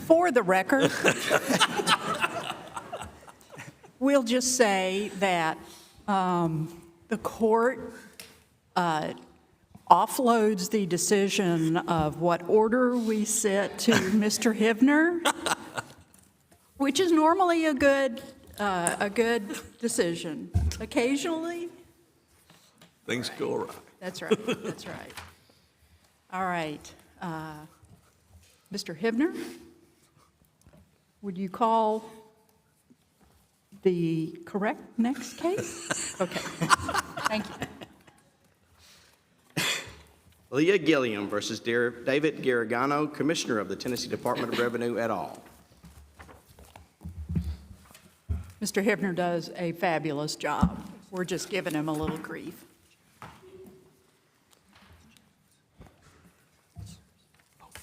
For the record, we'll just say that the court offloads the decision of what order we sit to Mr. Hivner, which is normally a good decision. Occasionally, Things go right. that's right, that's right. All right. Mr. Hivner, would you call the correct next case? Okay, thank you. Leah Gilliam versus David Gerregano, Commissioner of the Tennessee Department of Revenue et al. Mr. Hivner does a fabulous job. We're just giving him a little grief.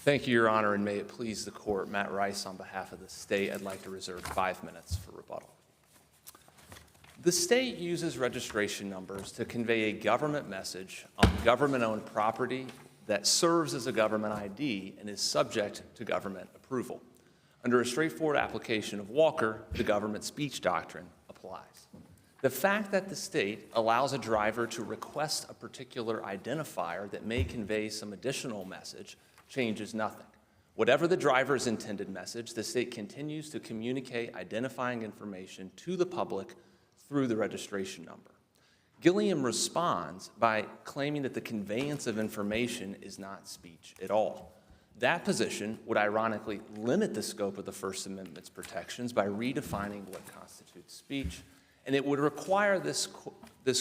Thank you, Your Honor, and may it please the court, Matt Rice on behalf of the state, I'd like to reserve 5 minutes for rebuttal. The state uses registration numbers to convey a government message on government-owned property that serves as a government ID and is subject to government approval. Under a straightforward application of Walker, the government speech doctrine applies. The fact that the state allows a driver to request a particular identifier that may convey some additional message changes nothing. Whatever the driver's intended message, the state continues to communicate identifying information to the public through the registration number. Gilliam responds by claiming that the conveyance of information is not speech at all. That position would ironically limit the scope of the First Amendment's protections by redefining what constitutes speech, and it would require this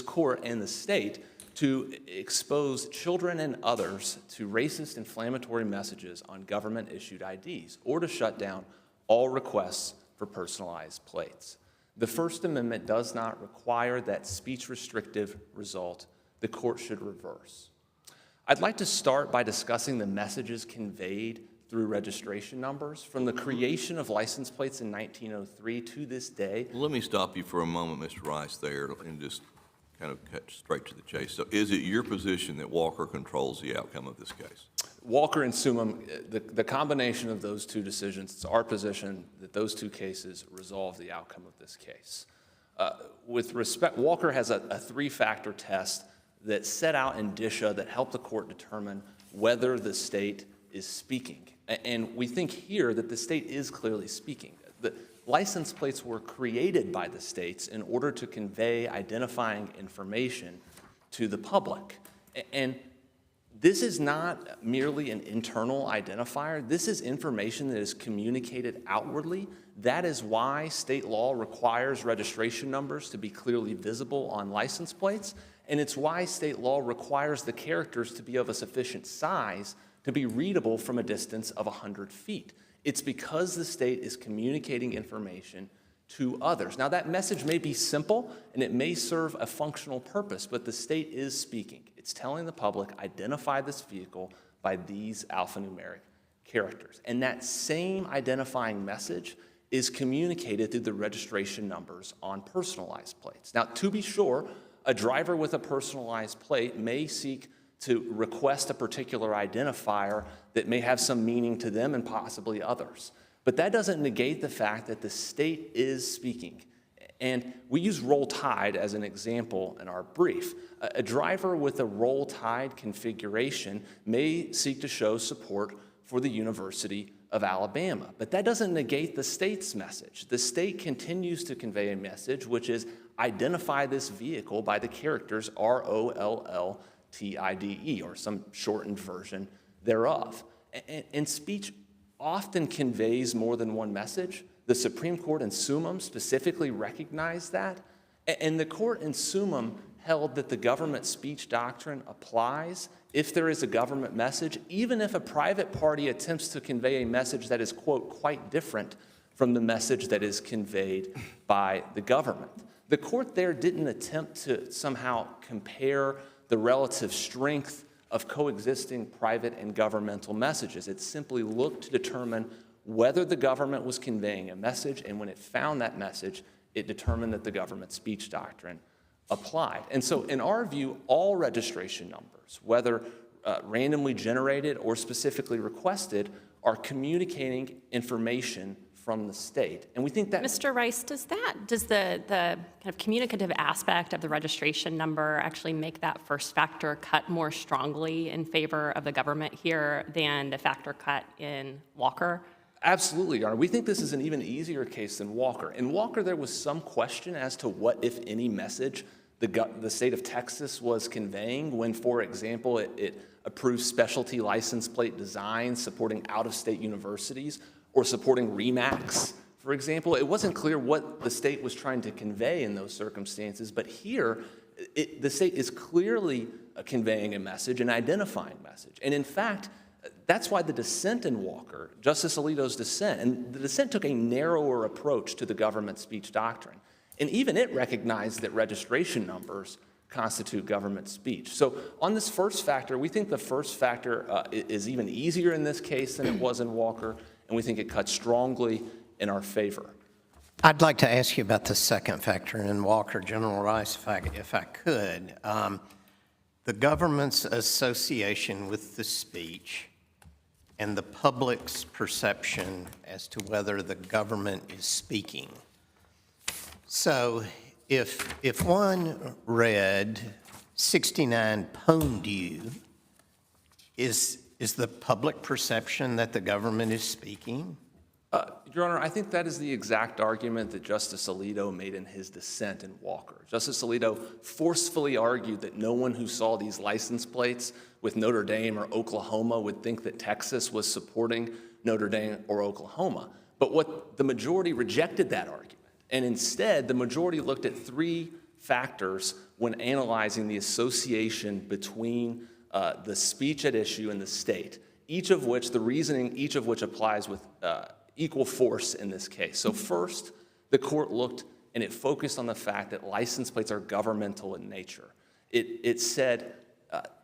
court and the state to expose children and others to racist, inflammatory messages on government-issued IDs, or to shut down all requests for personalized plates. The First Amendment does not require that speech-restrictive result. The court should reverse. I'd like to start by discussing the messages conveyed through registration numbers. From the creation of license plates in 1903 to this day. Let me stop you for a moment, Mr. Rice, there, and just kind of cut straight to the chase. So is it your position that Walker controls the outcome of this case? Walker and Summum, the combination of those two decisions, it's our position that those two cases resolve the outcome of this case. With respect, Walker has a three-factor test that set out indicia that help the court determine whether the state is speaking. And we think here that the state is clearly speaking. The license plates were created by the states in order to convey identifying information to the public. And this is not merely an internal identifier. This is information that is communicated outwardly. That is why state law requires registration numbers to be clearly visible on license plates. And it's why state law requires the characters to be of a sufficient size to be readable from a distance of 100 feet. It's because the state is communicating information to others. Now, that message may be simple and it may serve a functional purpose, but the state is speaking. It's telling the public, identify this vehicle by these alphanumeric characters. And that same identifying message is communicated through the registration numbers on personalized plates. Now, to be sure, a driver with a personalized plate may seek to request a particular identifier that may have some meaning to them and possibly others. But that doesn't negate the fact that the state is speaking. And we use roll tide as an example in our brief. A driver with a roll tide configuration may seek to show support for the University of Alabama. But that doesn't negate the state's message. The state continues to convey a message, which is identify this vehicle by the characters ROLLTIDE, or some shortened version thereof. And speech often conveys more than one message. The Supreme Court in Summum specifically recognized that. And the court in Summum held that the government speech doctrine applies if there is a government message, even if a private party attempts to convey a message that is, quote, quite different from the message that is conveyed by the government. The court there didn't attempt to somehow compare the relative strength of coexisting private and governmental messages. It simply looked to determine whether the government was conveying a message, and when it found that message, it determined that the government speech doctrine applied. And so in our view, all registration numbers, whether randomly generated or specifically requested, are communicating information from the state. And we think that... Mr. Rice, does the kind of communicative aspect of the registration number actually make that first factor cut more strongly in favor of the government here than the factor cut in Walker? Absolutely, Your Honor. We think this is an even easier case than Walker. In Walker, there was some question as to what, if any, message the state of Texas was conveying when, for example, it approved specialty license plate designs supporting out-of-state universities or supporting RE/MAX, for example. It wasn't clear what the state was trying to convey in those circumstances, but here, the state is clearly conveying a message, an identifying message. And in fact, that's why the dissent in Walker, Justice Alito's dissent, and the dissent took a narrower approach to the government speech doctrine. And even it recognized that registration numbers constitute government speech. So on this first factor, we think the first factor is even easier in this case than it was in Walker, and we think it cuts strongly in our favor. I'd like to ask you about the second factor in Walker, General Rice, if I could. The government's association with the speech and the public's perception as to whether the government is speaking. So if one read 69 pwned you, is the public perception that the government is speaking? Your Honor, I think that is the exact argument that Justice Alito made in his dissent in Walker. Justice Alito forcefully argued that no one who saw these license plates with Notre Dame or Oklahoma would think that Texas was supporting Notre Dame or Oklahoma. But what the majority rejected that argument. And instead, the majority looked at three factors when analyzing the association between the speech at issue and the state, each of which applies with equal force in this case. So first, the court looked and it focused on the fact that license plates are governmental in nature. It said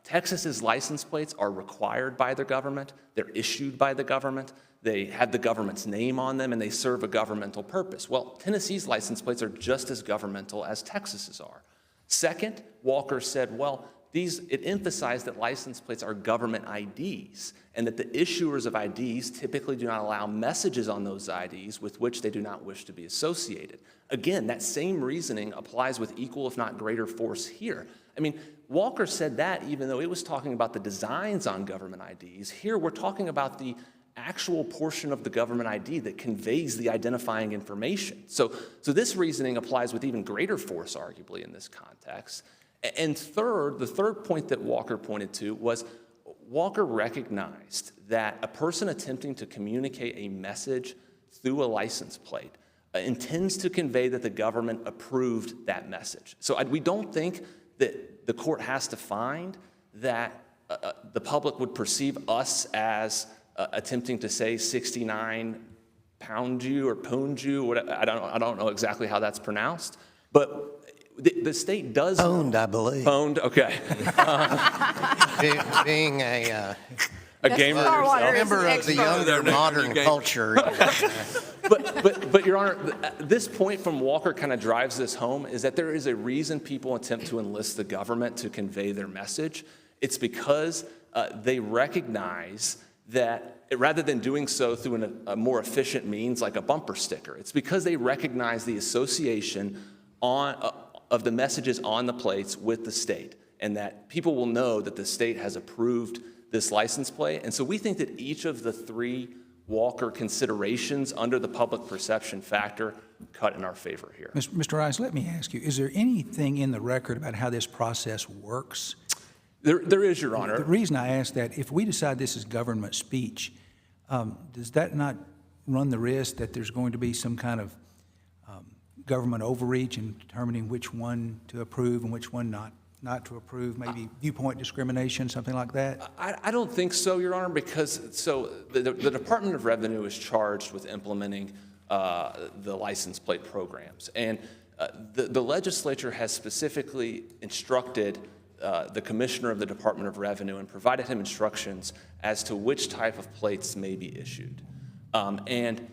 Texas's license plates are required by the government, they're issued by the government, they have the government's name on them, and they serve a governmental purpose. Well, Tennessee's license plates are just as governmental as Texas's are. Second, Walker said, well, it emphasized that license plates are government IDs and that the issuers of IDs typically do not allow messages on those IDs with which they do not wish to be associated. Again, that same reasoning applies with equal, if not greater, force here. I mean, Walker said that even though it was talking about the designs on government IDs. Here, we're talking about the actual portion of the government ID that conveys the identifying information. So this reasoning applies with even greater force, arguably, in this context. And third, the third point that Walker pointed to was Walker recognized that a person attempting to communicate a message through a license plate intends to convey that the government approved that message. So we don't think that the court has to find that the public would perceive us as attempting to say 69 pound you or pwned you. I don't know exactly how that's pronounced, but the state does... Pwned, I believe. Pwned, okay. Being a gamer member of the younger modern culture. But Your Honor, this point from Walker kind of drives this home, is that there is a reason people attempt to enlist the government to convey their message. It's because they recognize that rather than doing so through a more efficient means like a bumper sticker, it's because they recognize the association of the messages on the plates with the state, and that people will know that the state has approved this license plate. And so we think that each of the three Walker considerations under the public perception factor cut in our favor here. Mr. Rice, let me ask you, is there anything in the record about how this process works? There is, Your Honor. The reason I ask that, if we decide this is government speech, does that not run the risk that there's going to be some kind of government overreach in determining which one to approve and which one not to approve, maybe viewpoint discrimination, something like that? I don't think so, Your Honor, because the Department of Revenue is charged with implementing the license plate programs. And the legislature has specifically instructed the commissioner of the Department of Revenue and provided him instructions as to which type of plates may be issued. And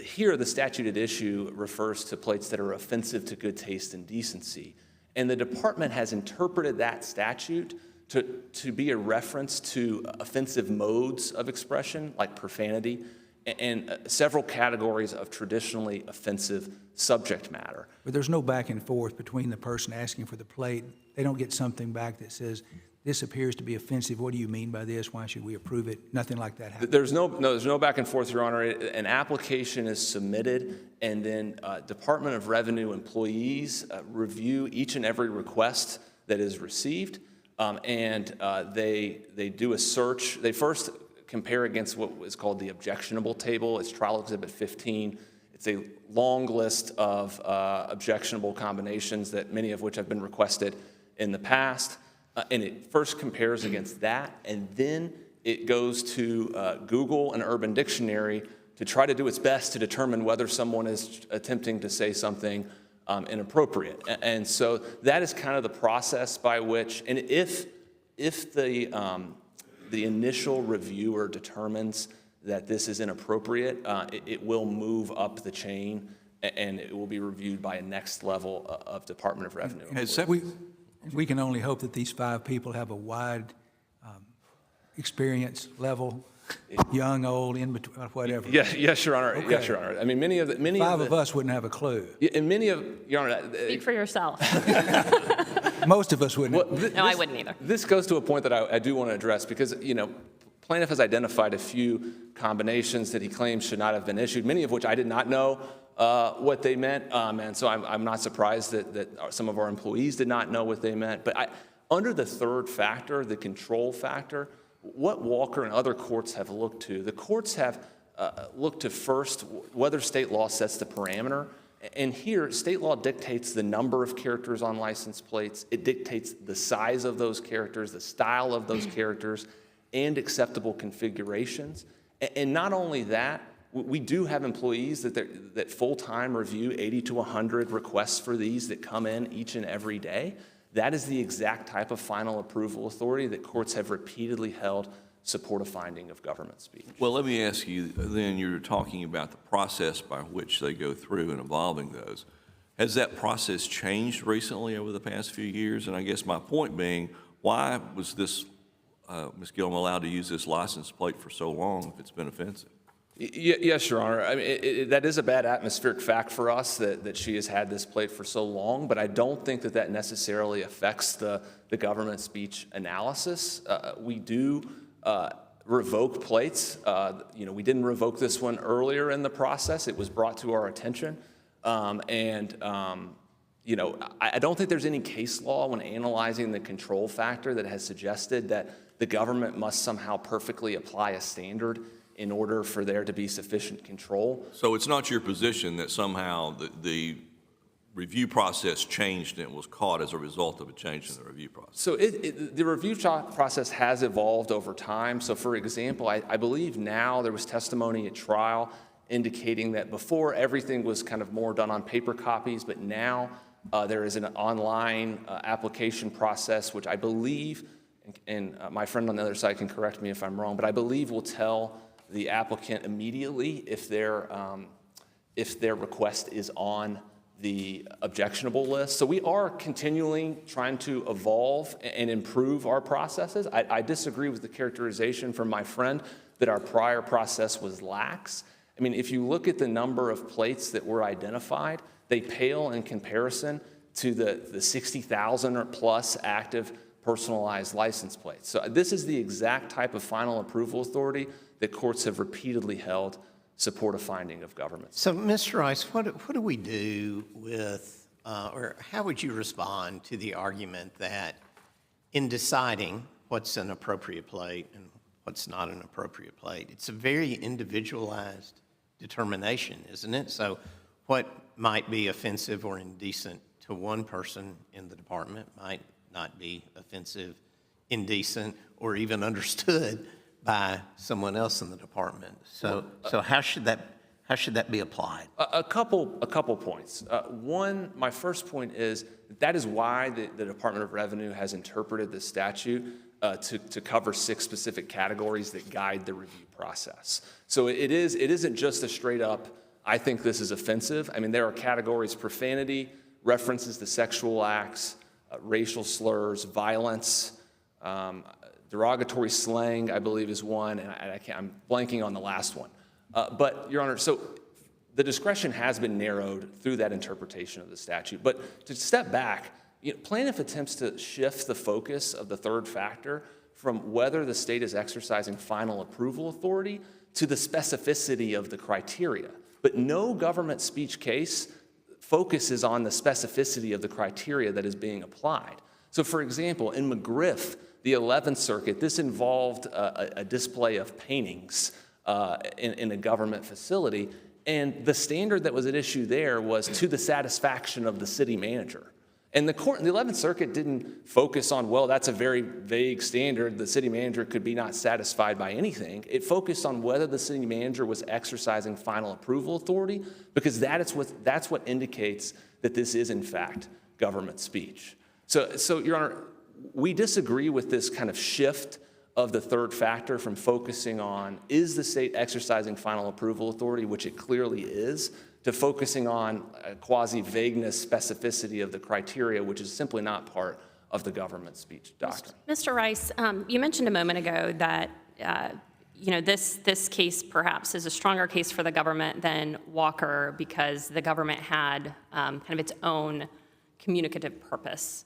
here, the statute at issue refers to plates that are offensive to good taste and decency. And the department has interpreted that statute to be a reference to offensive modes of expression, like profanity, and several categories of traditionally offensive subject matter. But there's no back and forth between the person asking for the plate. They don't get something back that says, this appears to be offensive. What do you mean by this? Why should we approve it? Nothing like that happens. There's no back and forth, Your Honor. An application is submitted, and then Department of Revenue employees review each and every request that is received, and they do a search. They first compare against what is called the objectionable table. It's Trial Exhibit 15. It's a long list of objectionable combinations that many of which have been requested in the past. And it first compares against that, and then it goes to Google and Urban Dictionary to try to do its best to determine whether someone is attempting to say something inappropriate. And so that is kind of the process by which, and if the initial reviewer determines that this is inappropriate, it will move up the chain, and it will be reviewed by a next level of Department of Revenue. We can only hope that these 5 people have a wide experience level, young, old, in between, whatever. Yes, Your Honor. Okay. Yes, Your Honor. I mean, many of 5 of us wouldn't have a clue. and many of, Your Honor, Speak for yourself. Most of us wouldn't. No, I wouldn't either. This goes to a point that I do want to address because, plaintiff has identified a few combinations that he claims should not have been issued, many of which I did not know what they meant, and so I'm not surprised that some of our employees did not know what they meant. But under the third factor, the control factor, what Walker and other courts have looked to, the courts have looked to first whether state law sets the parameter. And here, state law dictates the number of characters on license plates. It dictates the size of those characters, the style of those characters, and acceptable configurations. And not only that, we do have employees that full-time review 80 to 100 requests for these that come in each and every day. That is the exact type of final approval authority that courts have repeatedly held support a finding of government speech. Well, let me ask you, then you're talking about the process by which they go through and evolving those. Has that process changed recently over the past few years? And I guess my point being, why was this, Ms. Gilliam, allowed to use this license plate for so long if it's been offensive? Yes, Your Honor. I mean, that is a bad atmospheric fact for us that she has had this plate for so long, but I don't think that necessarily affects the government speech analysis. We do revoke plates. We didn't revoke this one earlier in the process. It was brought to our attention. I don't think there's any case law when analyzing the control factor that has suggested that the government must somehow perfectly apply a standard in order for there to be sufficient control. So it's not your position that somehow the review process changed and it was caught as a result of a change in the review process? So the review process has evolved over time. So for example, I believe now there was testimony at trial indicating that before everything was kind of more done on paper copies, but now there is an online application process, which I believe, and my friend on the other side can correct me if I'm wrong, but I believe will tell the applicant immediately if their request is on the objectionable list. So we are continually trying to evolve and improve our processes. I disagree with the characterization from my friend that our prior process was lax. I mean, if you look at the number of plates that were identified, they pale in comparison to the 60,000 or plus active personalized license plates. So this is the exact type of final approval authority that courts have repeatedly held support a finding of government. So, Mr. Rice, what do we do with, or how would you respond to the argument that in deciding what's an appropriate plate and what's not an appropriate plate, it's a very individualized determination, isn't it? So what might be offensive or indecent to one person in the department might not be offensive, indecent, or even understood by someone else in the department. So how should that be applied? A couple points. One, my first point is that is why the Department of Revenue has interpreted the statute to cover 6 specific categories that guide the review process. So it isn't just a straight up, I think this is offensive. I mean, there are categories: profanity, references to sexual acts, racial slurs, violence, Derogatory slang, I believe, is one, and I'm blanking on the last one. But, Your Honor, so the discretion has been narrowed through that interpretation of the statute. But to step back, plaintiff attempts to shift the focus of the third factor from whether the state is exercising final approval authority to the specificity of the criteria. But no government speech case focuses on the specificity of the criteria that is being applied. So, for example, in McGriff, the 11th Circuit, this involved a display of paintings in a government facility, and the standard that was at issue there was to the satisfaction of the city manager. And the 11th Circuit didn't focus on, well, that's a very vague standard. The city manager could be not satisfied by anything. It focused on whether the city manager was exercising final approval authority, because that's what indicates that this is, in fact, government speech. So, Your Honor, we disagree with this kind of shift of the third factor from focusing on, is the state exercising final approval authority, which it clearly is, to focusing on a quasi-vagueness specificity of the criteria, which is simply not part of the government speech doctrine. Mr. Rice, you mentioned a moment ago that this case perhaps is a stronger case for the government than Walker because the government had kind of its own communicative purpose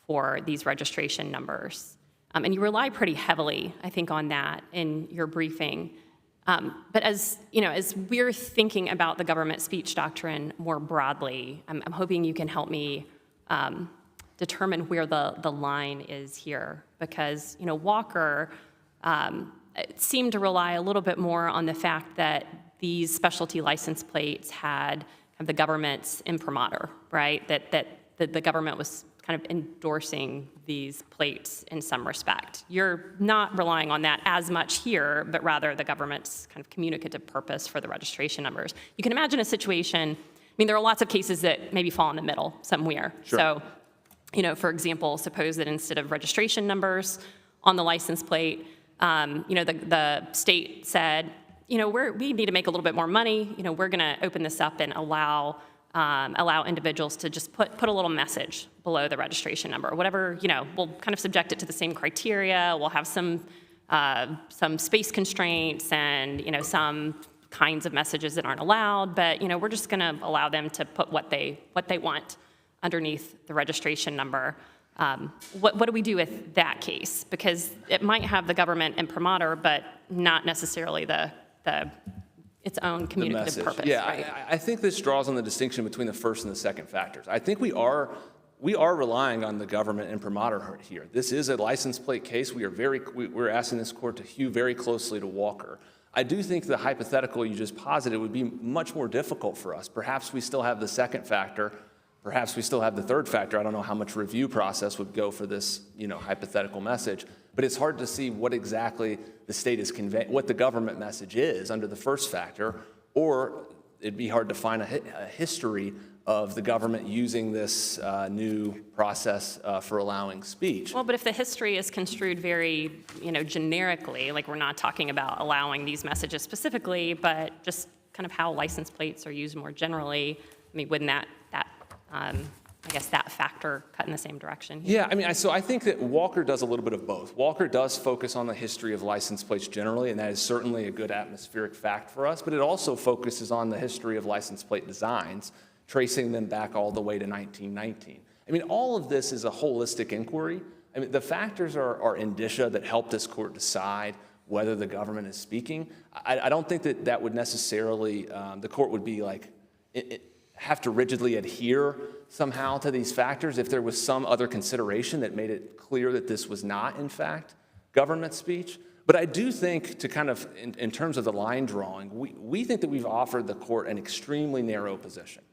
for these registration numbers. And you rely pretty heavily, I think, on that in your briefing. But as we're thinking about the government speech doctrine more broadly, I'm hoping you can help me determine where the line is here. Because, Walker seemed to rely a little bit more on the fact that these specialty license plates had kind of the government's imprimatur, right? That the government was kind of endorsing these plates in some respect. You're not relying on that as much here, but rather the government's kind of communicative purpose for the registration numbers. You can imagine a situation, there are lots of cases that maybe fall in the middle somewhere. Sure. So, for example, suppose that instead of registration numbers on the license plate, the state said, we need to make a little bit more money. We're gonna open this up and allow individuals to just put a little message below the registration number, or whatever, we'll kind of subject it to the same criteria. We'll have some space constraints and, some kinds of messages that aren't allowed, but, we're just gonna allow them to put what they want underneath the registration number. What do we do with that case? Because it might have the government imprimatur, but not necessarily its own communicative purpose. Yeah, right? I think this draws on the distinction between the first and the second factors. I think we are relying on the government imprimatur here. This is a license plate case. We're asking this court to hew very closely to Walker. I do think the hypothetical you just posited would be much more difficult for us. Perhaps we still have the second factor. Perhaps we still have the third factor. I don't know how much review process would go for this, hypothetical message. But it's hard to see what exactly the state is conveying, what the government message is under the first factor, or it'd be hard to find a history of the government using this new process for allowing speech. Well, but if the history is construed very, generically, like we're not talking about allowing these messages specifically, but just kind of how license plates are used more generally, wouldn't that factor cut in the same direction? Yeah, so I think that Walker does a little bit of both. Walker does focus on the history of license plates generally, and that is certainly a good atmospheric fact for us, but it also focuses on the history of license plate designs, tracing them back all the way to 1919. All of this is a holistic inquiry. The factors are indicia that help this court decide whether the government is speaking. I don't think that would necessarily, the court would be like, have to rigidly adhere somehow to these factors if there was some other consideration that made it clear that this was not, in fact, government speech. But I do think, to kind of, in terms of the line drawing, we think that we've offered the court an extremely narrow position.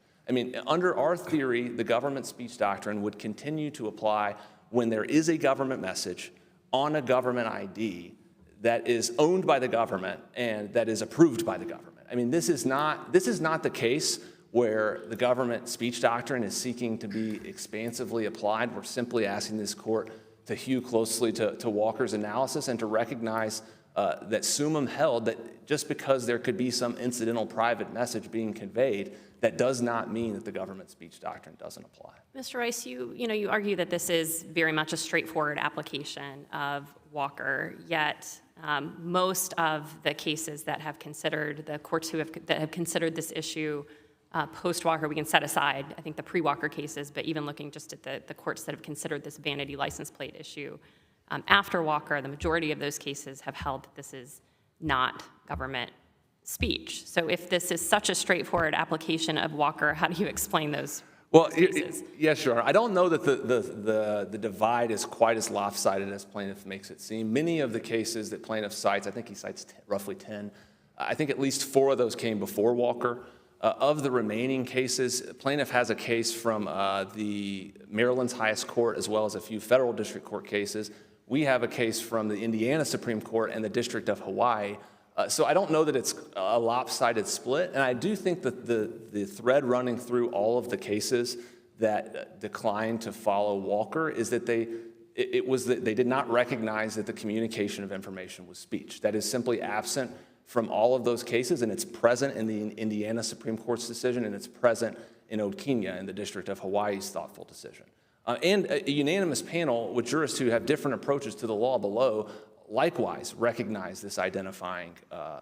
Under our theory, the government speech doctrine would continue to apply when there is a government message on a government ID that is owned by the government and that is approved by the government. This is not the case where the government speech doctrine is seeking to be expansively applied. We're simply asking this court to hew closely to Walker's analysis and to recognize that Summum held that that just because there could be some incidental private message being conveyed, that does not mean that the government speech doctrine doesn't apply. Mr. Rice, you argue that this is very much a straightforward application of Walker, yet most of the cases that have considered, the courts that have considered this issue post-Walker, we can set aside, I think, the pre-Walker cases, but even looking just at the courts that have considered this vanity license plate issue, after Walker, the majority of those cases have held that this is not government speech. So if this is such a straightforward application of Walker, how do you explain those cases? Yeah, sure. I don't know that the divide is quite as lopsided as plaintiff makes it seem. Many of the cases that plaintiff cites, I think he cites roughly 10, I think at least 4 of those came before Walker. Of the remaining cases, plaintiff has a case from the Maryland's highest court as well as a few federal district court cases. We have a case from the Indiana Supreme Court and the District of Hawaii. So I don't know that it's a lopsided split, and I do think that the thread running through all of the cases that declined to follow Walker is that they did not recognize that the communication of information was speech. That is simply absent from all of those cases, and it's present in the Indiana Supreme Court's decision, and it's present in Okenya in the District of Hawaii's thoughtful decision. And a unanimous panel with jurists who have different approaches to the law below likewise recognize this identifying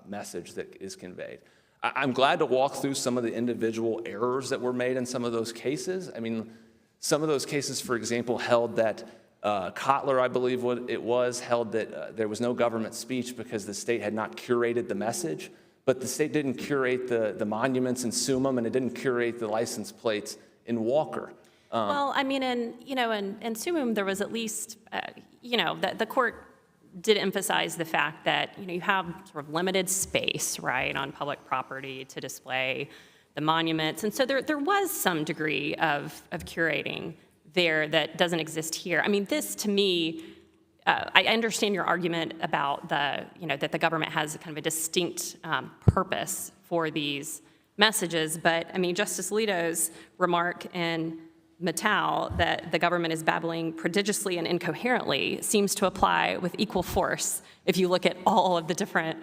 message that is conveyed. I'm glad to walk through some of the individual errors that were made in some of those cases. I mean, some of those cases, for example, held that Kotler, I believe what it was, held that there was no government speech because the state had not curated the message, but the state didn't curate the monuments in Sumum, and it didn't curate the license plates in Walker. Well, I mean, in Sumum, there was at least, the court did emphasize the fact that, you have sort of limited space, right, on public property to display the monuments. And so there was some degree of curating there that doesn't exist here. I mean, this to me, I understand your argument about that the government has kind of a distinct purpose for these messages, but I mean, Justice Alito's remark in Mattel that the government is babbling prodigiously and incoherently seems to apply with equal force if you look at all of the different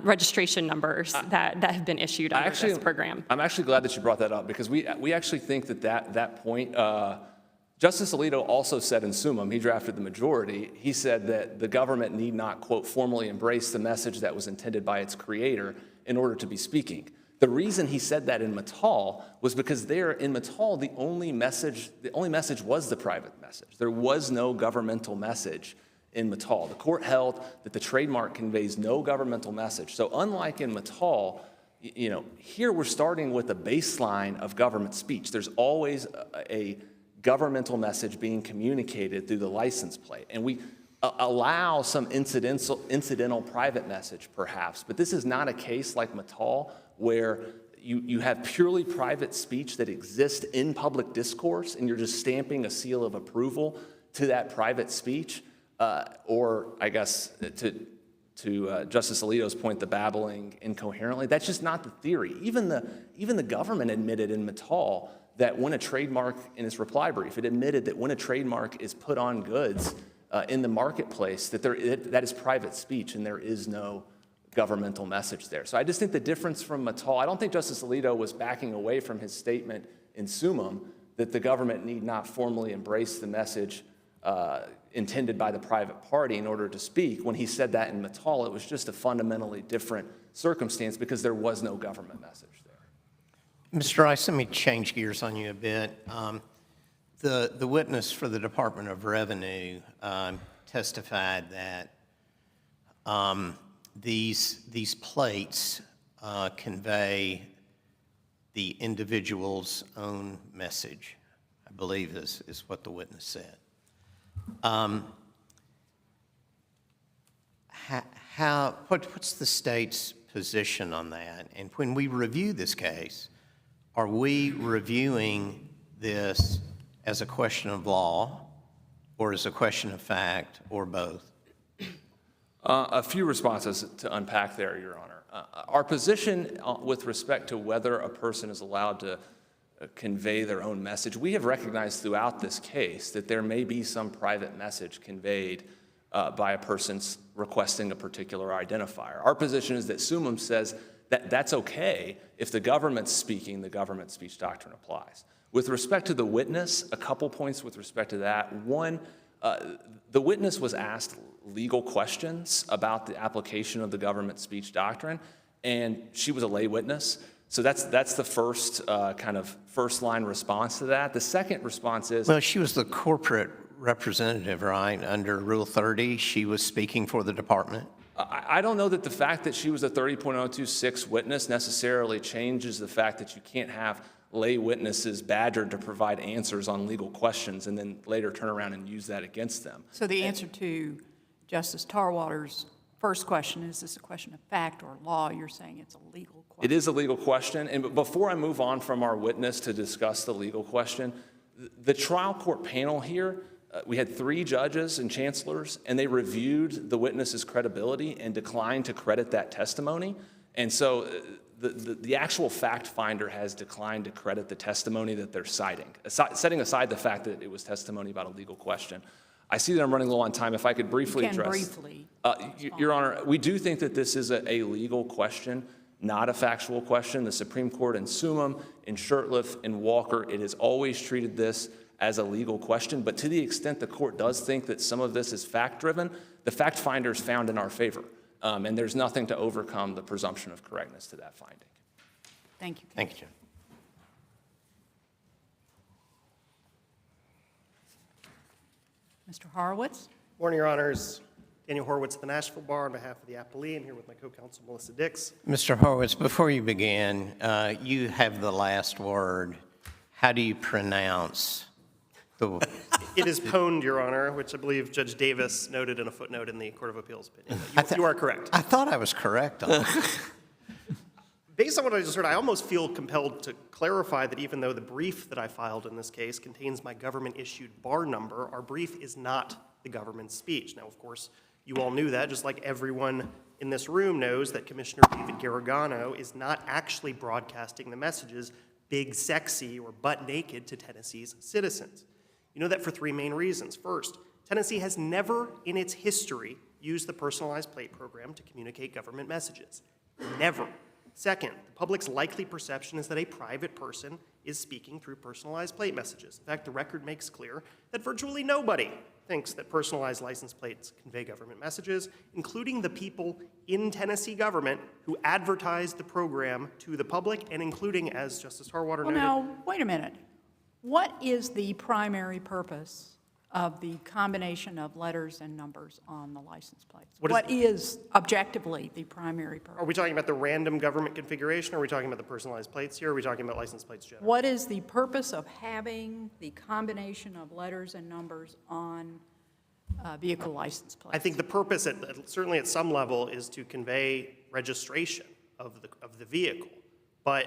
registration numbers that have been issued under this program. I'm actually glad that you brought that up because we actually think that point, Justice Alito also said in Sumum, he drafted the majority, he said that the government need not, quote, formally embrace the message that was intended by its creator in order to be speaking. The reason he said that in Mattel was because there in Mattel, the only message was the private message. There was no governmental message in Mattel. The court held that the trademark conveys no governmental message. So unlike in Mattel, here we're starting with a baseline of government speech. There's always a governmental message being communicated through the license plate. And we allow some incidental private message perhaps, but this is not a case like Mattel where you have purely private speech that exists in public discourse and you're just stamping a seal of approval to that private speech, or I guess to Justice Alito's point, the babbling incoherently. That's just not the theory. Even the government admitted in Mattel that when a trademark, in its reply brief, it admitted that when a trademark is put on goods in the marketplace, that is private speech and there is no governmental message there. So I just think the difference from Mattel, I don't think Justice Alito was backing away from his statement in Sumum that the government need not formally embrace the message intended by the private party in order to speak. When he said that in Mattel, it was just a fundamentally different circumstance because there was no government message there. Mr. Rice, let me change gears on you a bit. The witness for the Department of Revenue testified that these plates convey the individual's own message, I believe is what the witness said. What's the state's position on that? And when we review this case, are we reviewing this as a question of law or as a question of fact or both? A few responses to unpack there, Your Honor. Our position with respect to whether a person is allowed to convey their own message, we have recognized throughout this case that there may be some private message conveyed by a person requesting a particular identifier. Our position is that summum says that that's okay if the government's speaking, the government speech doctrine applies. With respect to the witness, a couple points with respect to that. One, the witness was asked legal questions about the application of the government speech doctrine, and she was a lay witness. So that's the first first line response to that. The second response is, Well, she was the corporate representative, right? Under Rule 30, she was speaking for the department. I don't know that the fact that she was a 30.026 witness necessarily changes the fact that you can't have lay witnesses badgered to provide answers on legal questions and then later turn around and use that against them. So the answer to Justice Tarwater's first question, is this a question of fact or law? You're saying it's a legal question. It is a legal question. And before I move on from our witness to discuss the legal question, the trial court panel here, we had 3 judges and chancellors, and they reviewed the witness's credibility and declined to credit that testimony. And so the actual fact finder has declined to credit the testimony that they're citing, setting aside the fact that it was testimony about a legal question. I see that I'm running low on time. If I could briefly You can address. briefly. Your Honor, we do think that this is a legal question, not a factual question. The Supreme Court in Summum, in Shurtleff, in Walker, it has always treated this as a legal question. But to the extent the court does think that some of this is fact-driven, the fact finder is found in our favor. And there's nothing to overcome the presumption of correctness to that finding. Thank you. Thank you, Jim. Mr. Horowitz? Morning, Your Honors. Daniel Horowitz of the Nashville Bar on behalf of the appellee. I'm here with my co-counsel, Melissa Dix. Mr. Horowitz, before you begin, you have the last word. How do you pronounce the... It is pwned, Your Honor, which I believe Judge Davis noted in a footnote in the Court of Appeals opinion. You are correct. I thought I was correct on that. Based on what I just heard, I almost feel compelled to clarify that even though the brief that I filed in this case contains my government-issued bar number, our brief is not the government's speech. Now, of course, you all knew that, just like everyone in this room knows that Commissioner David Gerregano is not actually broadcasting the messages big, sexy, or butt naked to Tennessee's citizens. You know that for 3 main reasons. First, Tennessee has never in its history used the personalized plate program to communicate government messages. Never. Second, the public's likely perception is that a private person is speaking through personalized plate messages. In fact, the record makes clear that virtually nobody thinks that personalized license plates convey government messages, including the people in Tennessee government who advertise the program to the public, and including, as Justice Tarwater Well, noted. now, wait a minute. What is the primary purpose of the combination of letters and numbers on the license plates? What is objectively the primary purpose? Are we talking about the random government configuration, or are we talking about the personalized plates here, or are we talking about license plates generally? What is the purpose of having the combination of letters and numbers on vehicle license plates? I think the purpose, certainly at some level, is to convey registration of the vehicle. But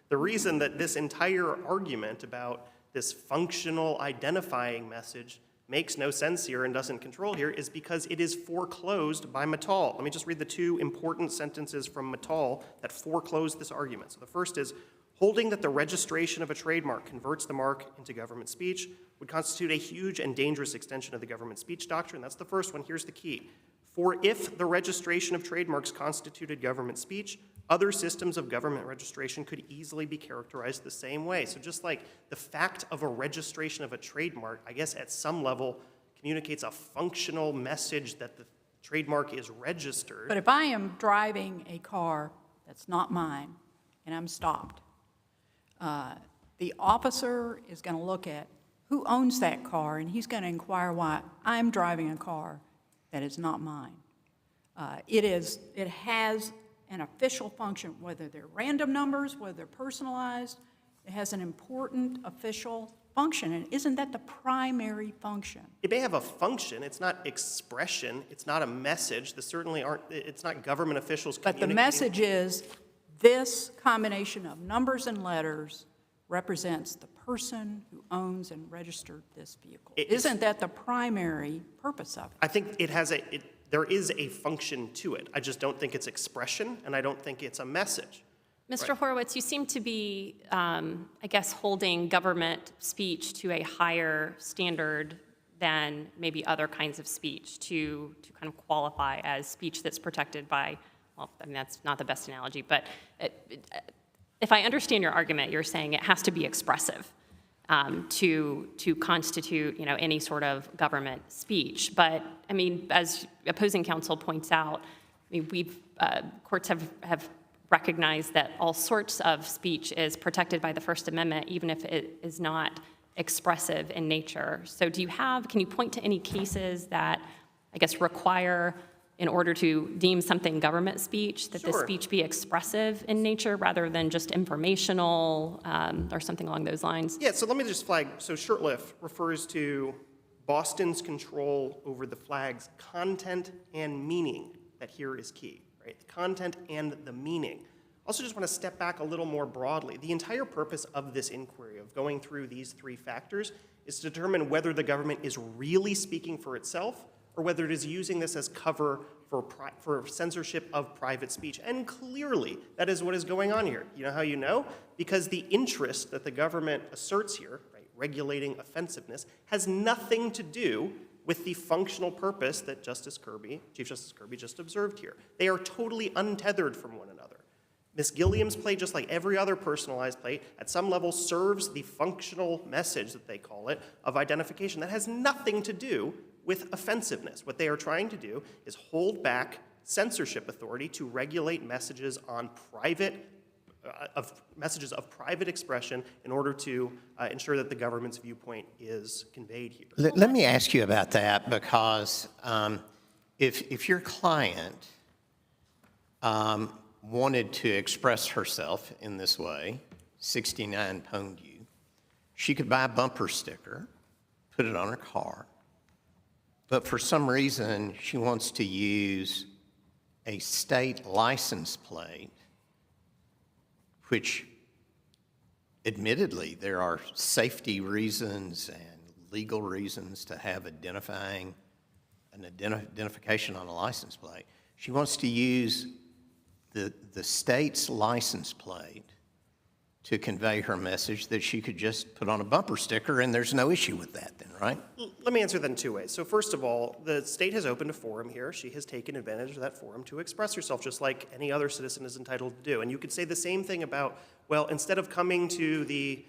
the reason that this entire argument about this functional identifying message makes no sense here and doesn't control here is because it is foreclosed by Mattal. Let me just read the 2 important sentences from Mattal that foreclose this argument. So the first is, holding that the registration of a trademark converts the mark into government speech would constitute a huge and dangerous extension of the government speech doctrine. That's the first one. Here's the key. For if the registration of trademarks constituted government speech, other systems of government registration could easily be characterized the same way. So just like the fact of a registration of a trademark, I guess at some level communicates a functional message that the trademark is registered. But if I am driving a car that's not mine and I'm stopped, the officer is going to look at who owns that car, and he's going to inquire why I'm driving a car that is not mine. It has an official function, whether they're random numbers, whether they're personalized. It has an important official function, and isn't that the primary function? It may have a function. It's not expression. It's not a message. It's not government officials But communicating. the message is, this combination of numbers and letters represents the person who owns and registered this vehicle. Isn't that the primary purpose of it? I think there is a function to it. I just don't think it's expression, and I don't think it's a message. Mr. Horowitz, you seem to be, I guess, holding government speech to a higher standard than maybe other kinds of speech to kind of qualify as speech that's protected by, well, I mean, that's not the best analogy, but if I understand your argument, you're saying it has to be expressive to constitute, any sort of government speech. But, I mean, as opposing counsel points out, I mean, courts have recognized that all sorts of speech is protected by the First Amendment, even if it is not expressive in nature. So can you point to any cases that, I guess, require, in order to deem something government speech, that the Sure. speech be expressive in nature rather than just informational or something along those lines? Yeah, so let me just flag. So shirtlift refers to Boston's control over the flag's content and meaning that here is key, right? The content and the meaning. Also just want to step back a little more broadly. The entire purpose of this inquiry, of going through these three factors, is to determine whether the government is really speaking for itself or whether it is using this as cover for censorship of private speech. And clearly, that is what is going on here. You know how you know? Because the interest that the government asserts here, right, regulating offensiveness, has nothing to do with the functional purpose that Chief Justice Kirby just observed here. They are totally untethered from one another. Ms. Gilliam's plate, just like every other personalized plate, at some level serves the functional message, that they call it, of identification. That has nothing to do with offensiveness. What they are trying to do is hold back censorship authority to regulate messages on messages of private expression in order to ensure that the government's viewpoint is conveyed here. Let me ask you about that, because if your client wanted to express herself in this way, 69 pwned you, she could buy a bumper sticker, put it on her car, but for some reason she wants to use a state license plate, which admittedly there are safety reasons and legal reasons to have identification on a license plate. She wants to use the state's license plate to convey her message that she could just put on a bumper sticker, and there's no issue with that then, right? Let me answer that in two ways. So first of all, the state has opened a forum here. She has taken advantage of that forum to express herself just like any other citizen is entitled to do. And you could say the same thing about, well, instead of coming to the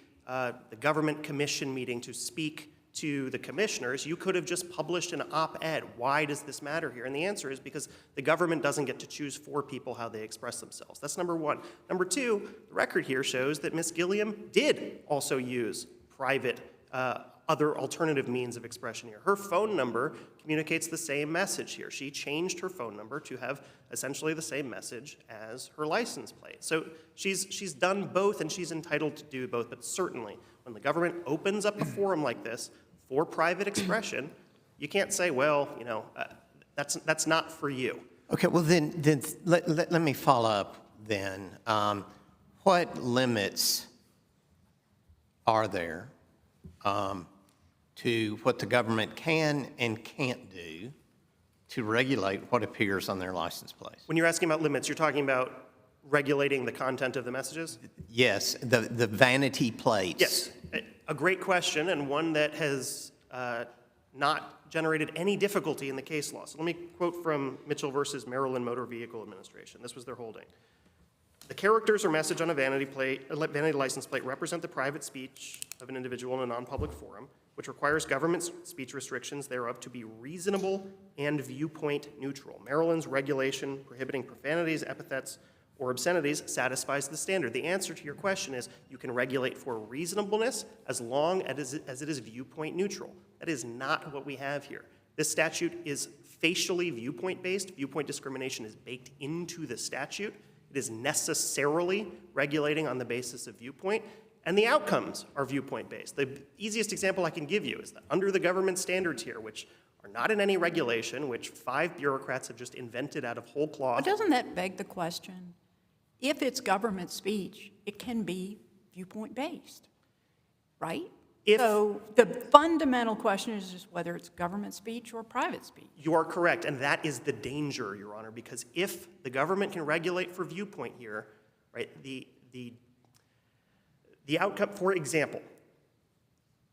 government commission meeting to speak to the commissioners, you could have just published an op-ed. Why does this matter here? And the answer is because the government doesn't get to choose for people how they express themselves. That's number one. Number two, the record here shows that Ms. Gilliam did also use private, other alternative means of expression here. Her phone number communicates the same message here. She changed her phone number to have essentially the same message as her license plate. So she's done both, and she's entitled to do both. But certainly, when the government opens up a forum like this for private expression, you can't say, well, that's not for you. Okay, well then let me follow up then. What limits are there to what the government can and can't do to regulate what appears on their license plates? When you're asking about limits, you're talking about regulating the content of the messages? Yes, the vanity plates. Yes, a great question, and one that has not generated any difficulty in the case law. So let me quote from Mitchell versus Maryland Motor Vehicle Administration. This was their holding. The characters or message on a vanity license plate represent the private speech of an individual in a non-public forum, which requires government speech restrictions thereof to be reasonable and viewpoint neutral. Maryland's regulation prohibiting profanities, epithets, or obscenities satisfies the standard. The answer to your question is you can regulate for reasonableness as long as it is viewpoint neutral. That is not what we have here. This statute is facially viewpoint-based. Viewpoint discrimination is baked into the statute. It is necessarily regulating on the basis of viewpoint, and the outcomes are viewpoint-based. The easiest example I can give you is that under the government standards here, which are not in any regulation, which 5 bureaucrats have just invented out of whole cloth. But doesn't that beg the question? If it's government speech, it can be viewpoint-based, right? So the fundamental question is just whether it's government speech or private speech. You are correct, and that is the danger, Your Honor, because if the government can regulate for viewpoint here, right, the outcome, for example,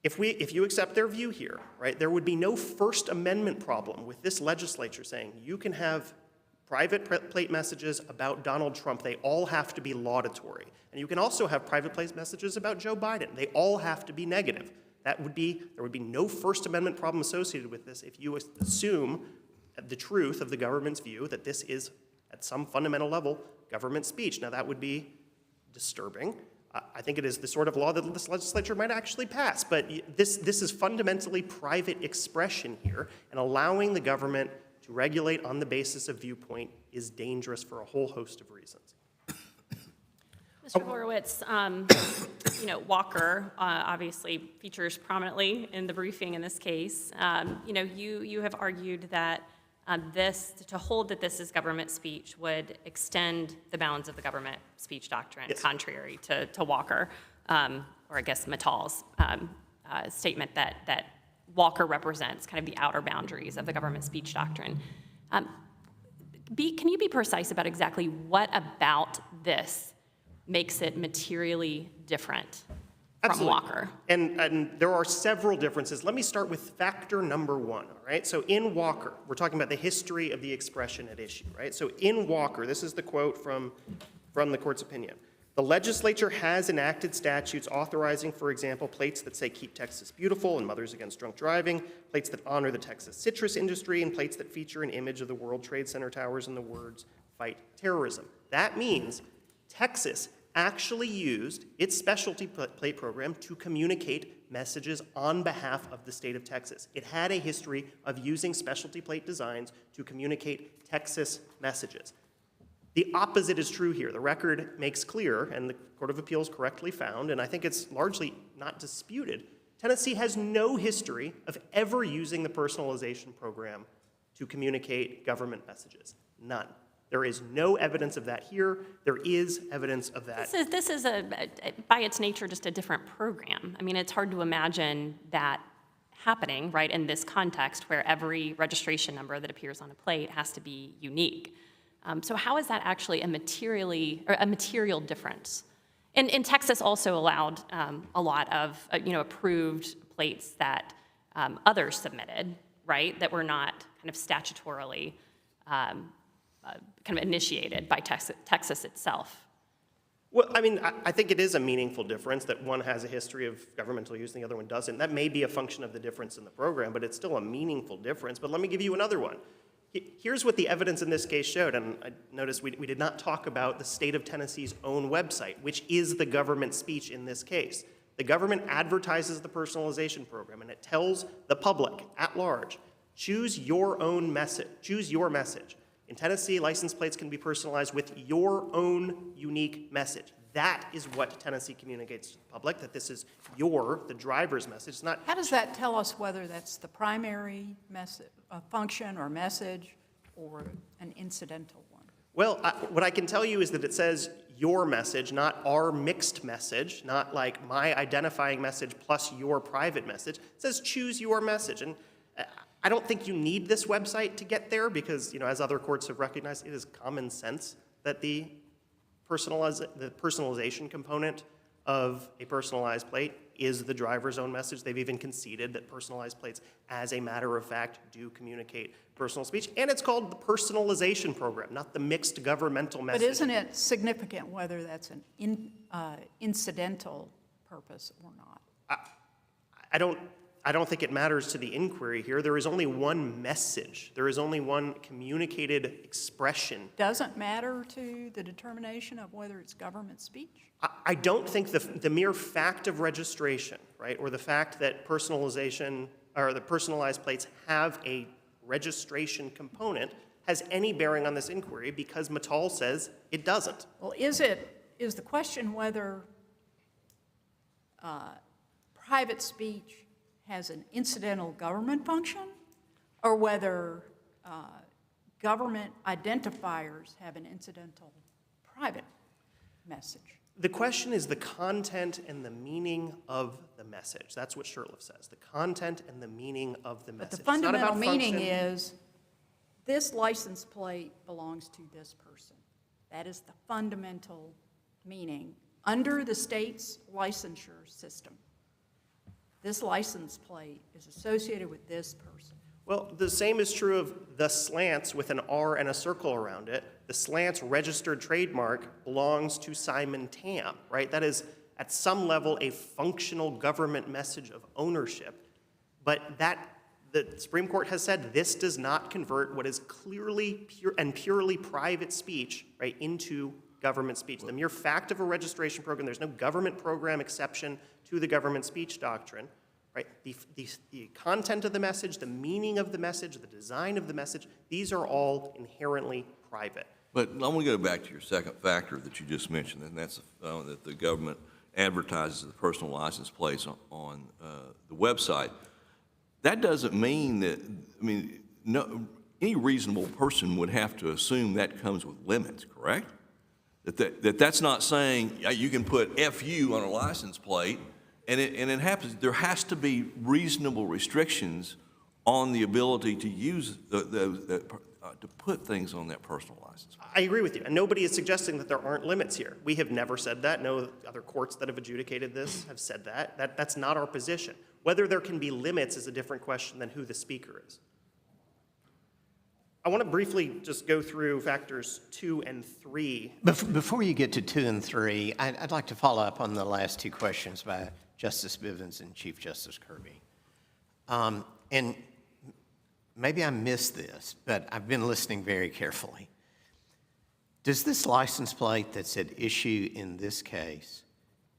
if you accept their view here, right, there would be no First Amendment problem with this legislature saying you can have private plate messages about Donald Trump. They all have to be laudatory. And you can also have private plate messages about Joe Biden. They all have to be negative. There would be no First Amendment problem associated with this if you assume the truth of the government's view that this is, at some fundamental level, government speech. Now, that would be disturbing. I think it is the sort of law that this legislature might actually pass, but this is fundamentally private expression here, and allowing the government to regulate on the basis of viewpoint is dangerous for a whole host of reasons. Mr. Horowitz, Walker obviously features prominently in the briefing in this case. You have argued that to hold that this is government speech would extend the bounds of the government speech doctrine, yes, contrary to Walker, or I guess Mittal's statement that Walker represents kind of the outer boundaries of the government speech doctrine. Can you be precise about exactly what about this makes it materially different from Absolutely. Walker? And there are several differences. Let me start with factor number one, all right? So in Walker, we're talking about the history of the expression at issue, right? So in Walker, this is the quote from the court's opinion. The legislature has enacted statutes authorizing, for example, plates that say keep Texas beautiful and Mothers Against Drunk Driving, plates that honor the Texas citrus industry, and plates that feature an image of the World Trade Center towers and the words fight terrorism. That means Texas actually used its specialty plate program to communicate messages on behalf of the state of Texas. It had a history of using specialty plate designs to communicate Texas messages. The opposite is true here. The record makes clear, and the Court of Appeals correctly found, and I think it's largely not disputed, Tennessee has no history of ever using the personalization program to communicate government messages. None. There is no evidence of that here. There is evidence of that. This is by its nature, just a different program. I mean, it's hard to imagine that happening, right, in this context where every registration number that appears on a plate has to be unique. So how is that actually a material difference? And Texas also allowed a lot of approved plates that others submitted, right, that were not kind of statutorily kind of initiated by Texas itself. Well, I mean, I think it is a meaningful difference that one has a history of governmental use and the other one doesn't. That may be a function of the difference in the program, but it's still a meaningful difference. But let me give you another one. Here's what the evidence in this case showed, and I noticed we did not talk about the state of Tennessee's own website, which is the government speech in this case. The government advertises the personalization program, and it tells the public at large, choose your own message, choose your message. In Tennessee, license plates can be personalized with your own unique message. That is what Tennessee communicates to the public, that this is the driver's message. It's not. How does that tell us whether that's the primary message, function or message, or an incidental one? Well, what I can tell you is that it says your message, not our mixed message, not like my identifying message plus your private message. It says choose your message. And I don't think you need this website to get there because, as other courts have recognized, it is common sense that the personalization component of a personalized plate is the driver's own message. They've even conceded that personalized plates, as a matter of fact, do communicate personal speech. And it's called the personalization program, not the mixed governmental message. But isn't it significant whether that's an incidental purpose or not? I don't think it matters to the inquiry here. There is only one message. There is only one communicated expression. Doesn't matter to the determination of whether it's government speech? I don't think the mere fact of registration, right, or the fact that personalization or the personalized plates have a registration component has any bearing on this inquiry because Mittal says it doesn't. Well, is the question whether private speech has an incidental government function, or whether government identifiers have an incidental private message? The question is the content and the meaning of the message. That's what Shurtleff says, the content and the meaning of the message. But the fundamental meaning function. is this license plate belongs to this person. That is the fundamental meaning under the state's licensure system. this license plate is associated with this person. Well, the same is true of the slants with an R and a circle around it. The slants registered trademark belongs to Simon Tam, right? That is, at some level, a functional government message of ownership. But the Supreme Court has said this does not convert what is clearly purely private speech, right, into government speech. The mere fact of a registration program, there's no government program exception to the government speech doctrine, right? The content of the message, the meaning of the message, the design of the message, these are all inherently private. But I want to go back to your second factor that you just mentioned, and that's that the government advertises the personal license plates on the website. That doesn't mean that, any reasonable person would have to assume that comes with limits, correct? That's not saying you can put FU on a license plate, and it happens. There has to be reasonable restrictions on the ability to use to put things on that personal license plate. I agree with you, and nobody is suggesting that there aren't limits here. We have never said that. No other courts that have adjudicated this have said that. That's not our position. Whether there can be limits is a different question than who the speaker is. I want to briefly just go through factors 2 and 3. Before you get to 2 and 3, I'd like to follow up on the last two questions by Justice Bivens and Chief Justice Kirby. And maybe I missed this, but I've been listening very carefully. Does this license plate that's at issue in this case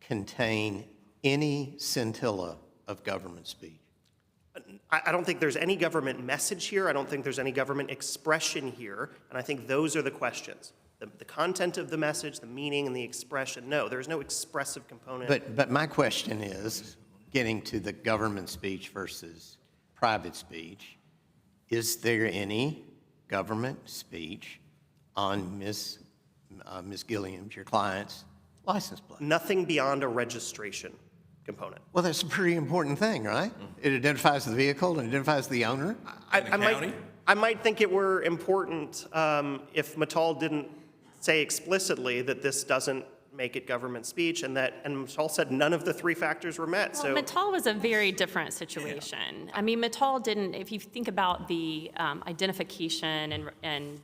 contain any scintilla of government speech? I don't think there's any government message here. I don't think there's any government expression here. And I think those are the questions. The content of the message, the meaning, and the expression. No, there's no expressive component. But my question is, getting to the government speech versus private speech, is there any government speech on Ms. Gilliam's, your client's, license plate? Nothing beyond a registration component. Well, that's a pretty important thing, right? It identifies the vehicle and identifies the owner. I might think it were important if Mattal didn't say explicitly that this doesn't make it government speech, and Mattal said none of the 3 factors were met. Well, Mattal was a very different situation. Yeah. I mean, Mattal didn't, if you think about the identification and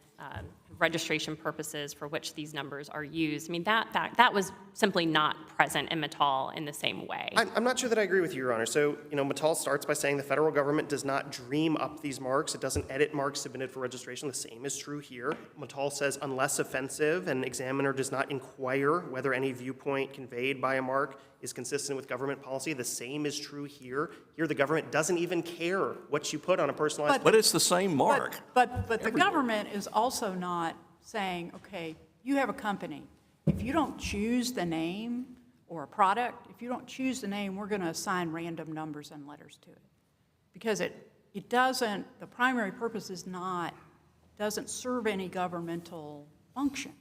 registration purposes for which these numbers are used, I mean, that was simply not present in Mattal in the same way. I'm not sure that I agree with you, Your Honor. So, Mattal starts by saying the federal government does not dream up these marks. It doesn't edit marks submitted for registration. The same is true here. Mattal says unless offensive, an examiner does not inquire whether any viewpoint conveyed by a mark is consistent with government policy. The same is true here. Here, the government doesn't even care what you put on a personalized. But it's the same mark. But the government is also not saying, okay, you have a company. If you don't choose the name or a product, if you don't choose the name, we're going to assign random numbers and letters to it. Because it doesn't, the primary purpose doesn't serve any governmental function.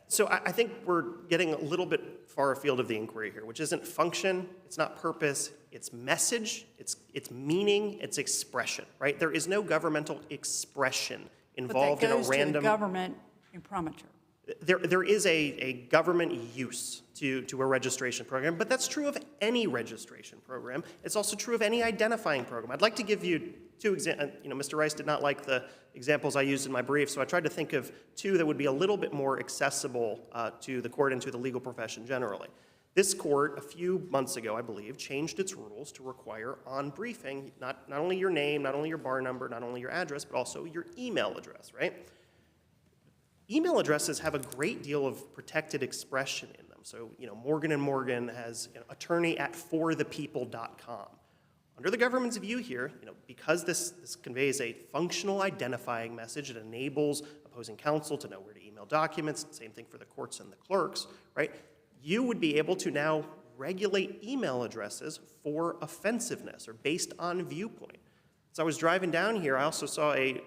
So I think we're getting a little bit far afield of the inquiry here, which isn't function, it's not purpose, it's message, it's meaning, it's expression, right? There is no governmental expression involved in a random. But that goes to the government imprimatur. There is a government use to a registration program, but that's true of any registration program. It's also true of any identifying program. I'd like to give you 2 examples. Mr. Rice did not like the examples I used in my brief, so I tried to think of 2 that would be a little bit more accessible to the court and to the legal profession generally. This court, a few months ago, I believe, changed its rules to require on briefing not only your name, not only your bar number, not only your address, but also your email address, right? Email addresses have a great deal of protected expression in them. So, Morgan & Morgan has attorney@forthepeople.com. Under the government's view here, because this conveys a functional identifying message, it enables opposing counsel to know where to email documents, same thing for the courts and the clerks, right? You would be able to now regulate email addresses for offensiveness or based on viewpoint. As I was driving down here, I also saw a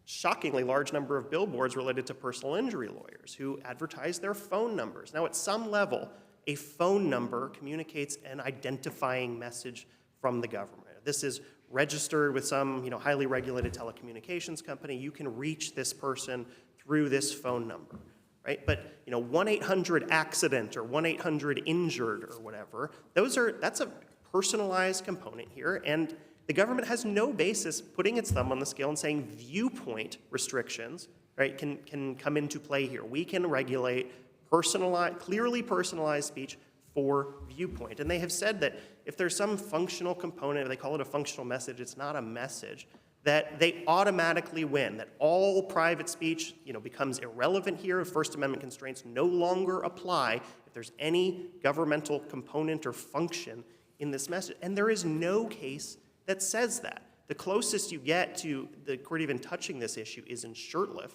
shockingly large number of billboards related to personal injury lawyers who advertise their phone numbers. Now, at some level, a phone number communicates an identifying message from the government. This is registered with some, highly regulated telecommunications company. You can reach this person through this phone number, right? But, 1-800-ACCIDENT or 1-800-INJURED or whatever, that's a personalized component here, and the government has no basis putting its thumb on the scale and saying viewpoint restrictions, right, can come into play here. We can regulate clearly personalized speech for viewpoint. And they have said that if there's some functional component, they call it a functional message, it's not a message, that they automatically win, that all private speech, becomes irrelevant here. First Amendment constraints no longer apply if there's any governmental component or function in this message. And there is no case that says that. The closest you get to the court even touching this issue is in Shurtleff,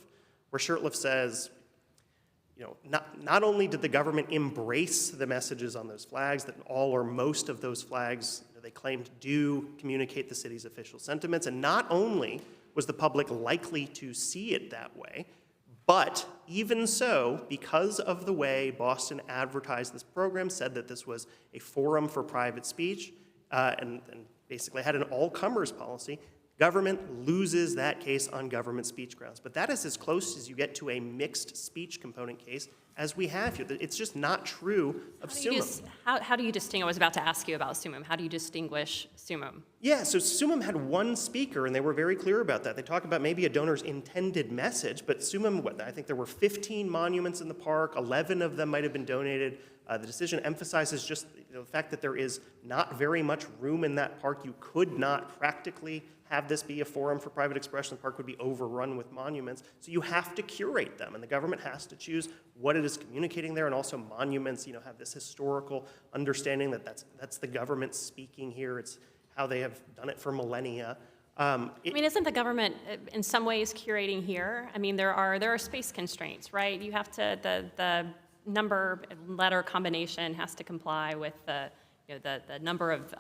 where Shurtleff says, not only did the government embrace the messages on those flags, that all or most of those flags they claimed do communicate the city's official sentiments, and not only was the public likely to see it that way, but even so, because of the way Boston advertised this program, said that this was a forum for private speech, and basically had an all-comers policy, government loses that case on government speech grounds. But that is as close as you get to a mixed speech component case as we have here. It's just not true of Summum. How do you distinguish? I was about to ask you about Summum. How do you distinguish Summum? Yeah, so Summum had one speaker, and they were very clear about that. They talk about maybe a donor's intended message, but Summum, I think there were 15 monuments in the park, 11 of them might have been donated. The decision emphasizes just the fact that there is not very much room in that park. You could not practically have this be a forum for private expression. The park would be overrun with monuments. So you have to curate them, and the government has to choose what it is communicating there. And also monuments, have this historical understanding that that's the government speaking here. It's how they have done it for millennia. Isn't the government in some ways curating here? There are space constraints, right? You have to, the number letter combination has to comply with the number of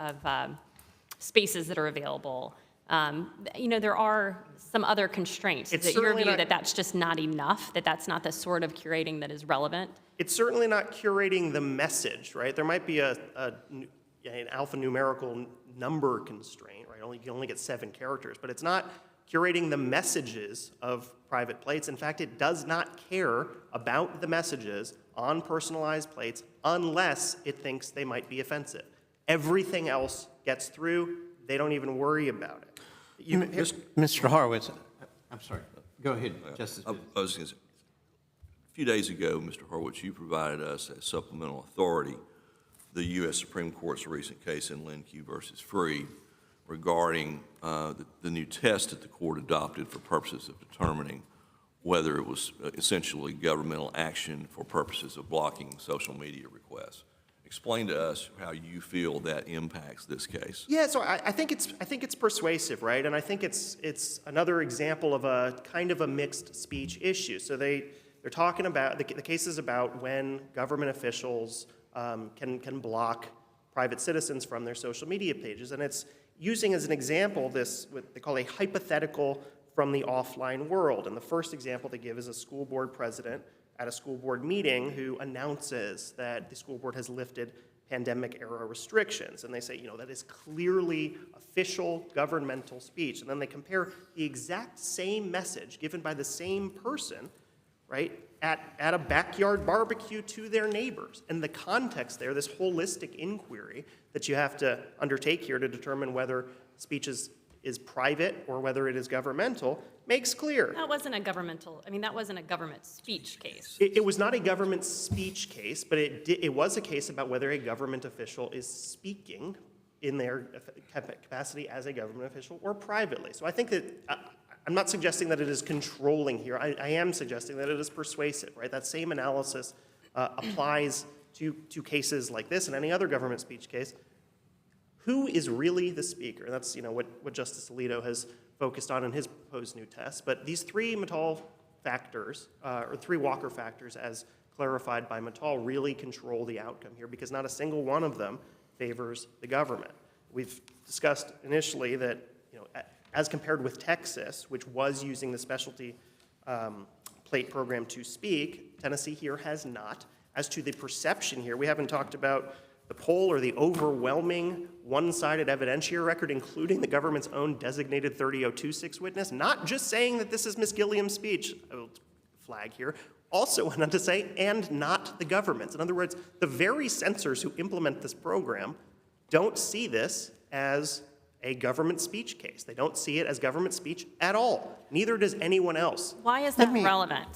spaces that are available. There are some other constraints. Is it your view that that's just not enough, that that's not the sort of curating that is relevant? It's certainly not curating the message, right? There might be an alphanumerical number constraint, right? You can only get 7 characters, but it's not curating the messages of private plates. In fact, it does not care about the messages on personalized plates unless it thinks they might be offensive. Everything else gets through. They don't even worry about it. Mr. Horowitz, I'm sorry. Go ahead, Justice. I was going to say, a few days ago, Mr. Horowitz, you provided us as supplemental authority the U.S. Supreme Court's recent case in Lynn Q. versus Free regarding the new test that the court adopted for purposes of determining whether it was essentially governmental action for purposes of blocking social media requests. Explain to us how you feel that impacts this case. Yeah, so I think it's persuasive, right? And I think it's another example of a kind of a mixed speech issue. So they're talking about the case is about when government officials can block private citizens from their social media pages, and it's using as an example this what they call a hypothetical from the offline world. And the first example they give is a school board president at a school board meeting who announces that the school board has lifted pandemic-era restrictions. And they say, that is clearly official governmental speech. And then they compare the exact same message given by the same person, right, at a backyard barbecue to their neighbors. And the context there, this holistic inquiry that you have to undertake here to determine whether speech is private or whether it is governmental, makes clear. That wasn't a government speech case. It was not a government speech case, but it was a case about whether a government official is speaking in their capacity as a government official or privately. So I think that, I'm not suggesting that it is controlling here. I am suggesting that it is persuasive, right? That same analysis applies to cases like this and any other government speech case. Who is really the speaker? And that's what Justice Alito has focused on in his proposed new test. But these 3 Mittal factors, or 3 Walker factors, as clarified by Mittal, really control the outcome here because not a single one of them favors the government. We've discussed initially that, as compared with Texas, which was using the specialty plate program to speak, Tennessee here has not. As to the perception here, we haven't talked about the poll or the overwhelming one-sided evidentiary record, including the government's own designated 30026 witness, not just saying that this is Ms. Gilliam's speech, flag here, also went on to say, and not the government's. In other words, the very censors who implement this program don't see this as a government speech case. They don't see it as government speech at all. Neither does anyone else. Why is that relevant